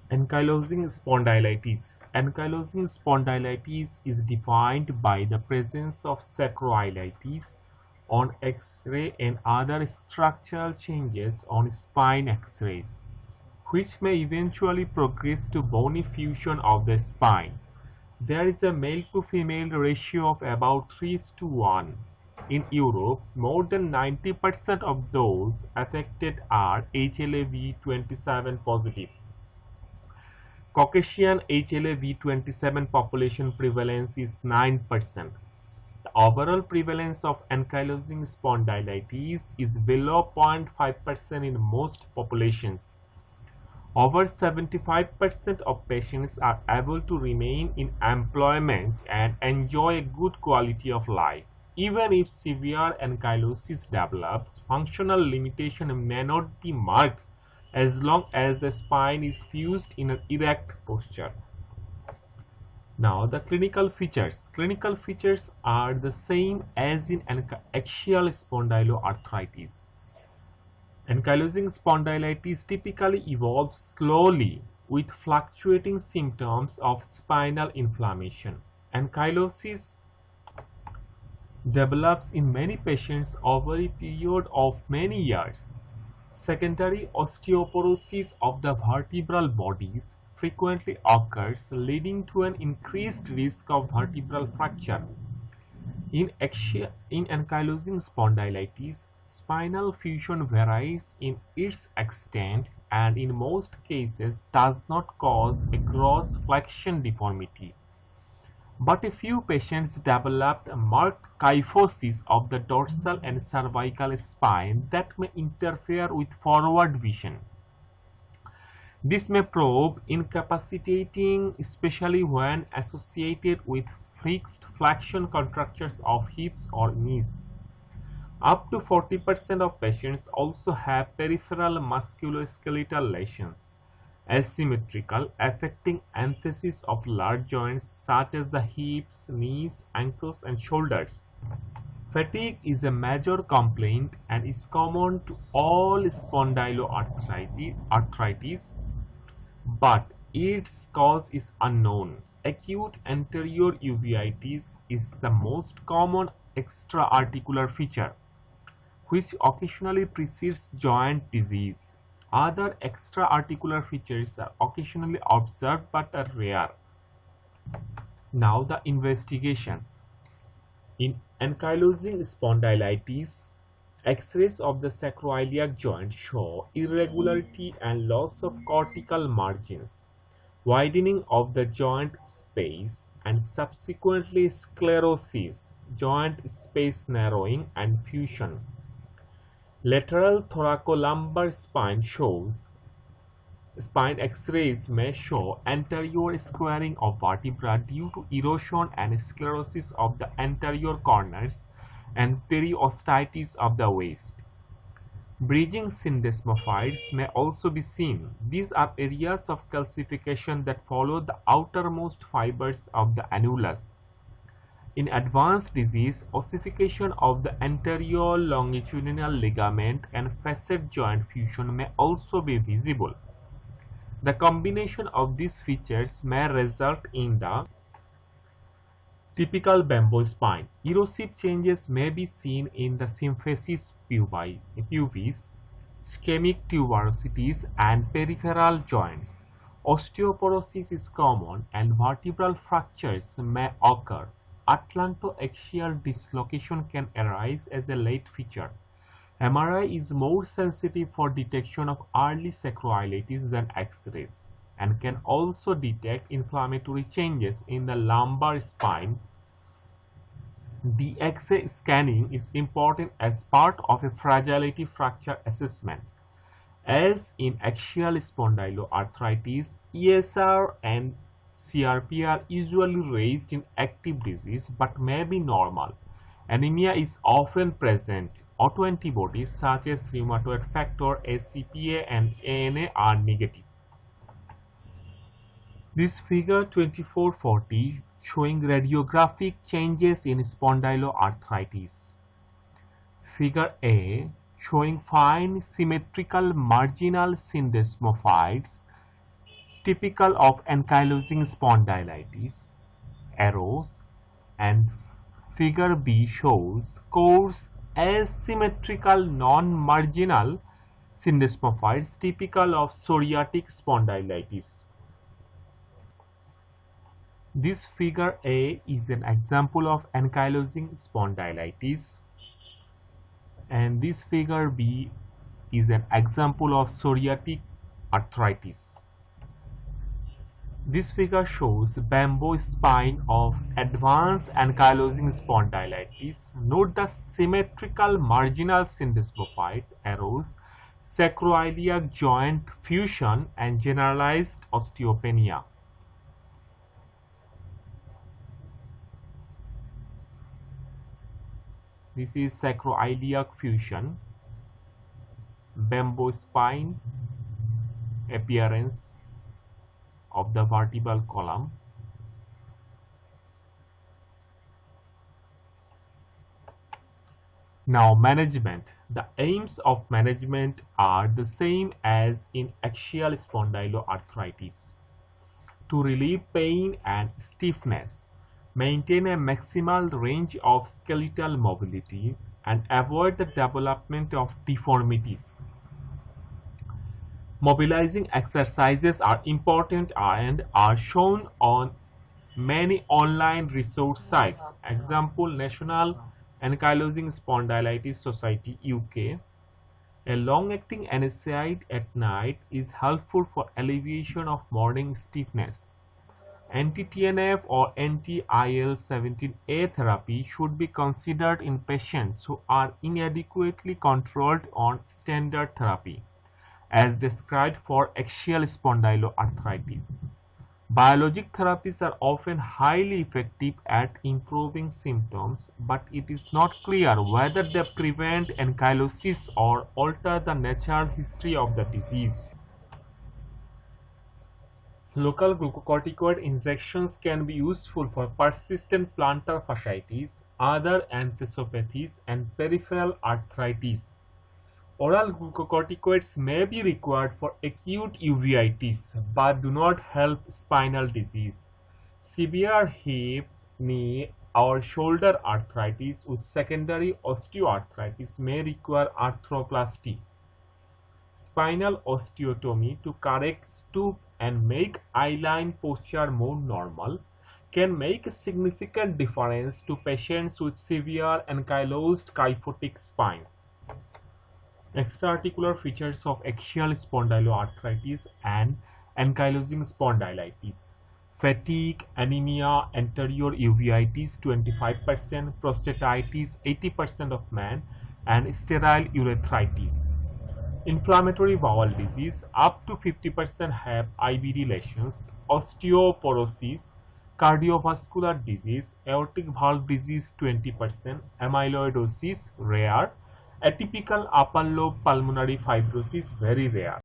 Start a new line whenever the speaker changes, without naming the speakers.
Ankylosing spondylitis. Ankylosing spondylitis is defined by the presence of sacroiliitis on X-ray and other structural changes on spine X-rays, which may eventually progress to bony fusion of the spine. There is a male to female ratio of about 3:1. In Europe, more than 90% of those affected are HLA-V27 positive. Caucasian HLA-V27 population prevalence is 9%. The overall prevalence of ankylosing spondylitis is below 0.5% in most populations. Over 75% of patients are able to remain in employment and enjoy a good quality of life. Even if severe ankylosis develops, functional limitation may not be marked as long as the spine is fused in an erect posture. Now, the clinical features. Clinical features are the same as in axial spondyloarthritis. Ankylosing spondylitis typically evolves slowly with fluctuating symptoms of spinal inflammation. Ankylosis develops in many patients over a period of many years. Secondary osteoporosis of the vertebral bodies frequently occurs, leading to an increased risk of vertebral fracture. In ankylosing spondylitis, spinal fusion varies in its extent and in most cases does not cause a gross flexion deformity. But a few patients developed marked kyphosis of the dorsal and cervical spine that may interfere with forward vision. This may prove incapacitating, especially when associated with fixed flexion contractures of hips or knees. Up to 40% of patients also have peripheral musculoskeletal lesions, asymmetrical, affecting emphasis of large joints such as the hips, knees, ankles, and shoulders. Fatigue is a major complaint and is common to all spondyloarthritis, but its cause is unknown. Acute anterior uveitis is the most common extra-articular feature, which occasionally precedes joint disease. Other extra-articular features are occasionally observed but are rare. Now the investigations. In ankylosing spondylitis, X-rays of the sacroiliac joint show irregularity and loss of cortical margins, widening of the joint space, and subsequently sclerosis, joint space narrowing, and fusion. Lateral thoracolumbar spine X-rays may show anterior squaring of vertebra due to erosion and sclerosis of the anterior corners and periostitis of the waist. Bridging syndesmophytes may also be seen. These are areas of calcification that follow the outermost fibers of the annulus. In advanced disease, ossification of the anterior longitudinal ligament and facet joint fusion may also be visible. The combination of these features may result in the typical bamboo spine. Erosive changes may be seen in the symphysis pubis, ischemic tuberosities, and peripheral joints. Osteoporosis is common and vertebral fractures may occur. Atlantoaxial dislocation can arise as a late feature. MRI is more sensitive for detection of early sacroiliitis than X-rays and can also detect inflammatory changes in the lumbar spine. DXA scanning is important as part of a fragility fracture assessment. As in axial spondyloarthritis, ESR and CRP are usually raised in active disease but may be normal. Anemia is often present. Autoantibodies such as rheumatoid factor, ACPA, and ANA are negative. This figure 2440 showing radiographic changes in spondyloarthritis. Figure A showing fine symmetrical marginal syndesmophytes typical of ankylosing spondylitis, arrows, and figure B shows coarse asymmetrical non-marginal syndesmophytes typical of psoriatic spondylitis. This figure A is an example of ankylosing spondylitis, and this figure B is an example of psoriatic arthritis. This figure shows bamboo spine of advanced ankylosing spondylitis. Note the symmetrical marginal syndesmophyte arrows, sacroiliac joint fusion, and generalized osteopenia. This is sacroiliac fusion, bamboo spine, appearance of the vertebral column. Now management. The aims of management are the same as in axial spondyloarthritis. To relieve pain and stiffness, maintain a maximal range of skeletal mobility, and avoid the development of deformities. Mobilizing exercises are important and are shown on many online resource sites. Example, National Ankylosing Spondylitis Society UK. A long-acting NSAID at night is helpful for alleviation of morning stiffness. Anti-TNF or anti-IL-17A therapy should be considered in patients who are inadequately controlled on standard therapy, as described for axial spondyloarthritis. Biologic therapies are often highly effective at improving symptoms, but it is not clear whether they prevent ankylosis or alter the natural history of the disease. Local glucocorticoid injections can be useful for persistent plantar fasciitis, other enthesopathies, and peripheral arthritis. Oral glucocorticoids may be required for acute uveitis but do not help spinal disease. Severe hip, knee, or shoulder arthritis with secondary osteoarthritis may require arthroplasty. Spinal osteotomy to correct stoop and make eye-line posture more normal can make a significant difference to patients with severe ankylosed kyphotic spines. Extraarticular features of axial spondyloarthritis and ankylosing spondylitis: fatigue, anemia, anterior uveitis 25%, prostatitis 80% of men, and sterile urethritis. Inflammatory bowel disease, up to 50% have IBD lesions. Osteoporosis, cardiovascular disease, aortic valve disease 20%, amyloidosis rare, atypical upper lobe pulmonary fibrosis very rare.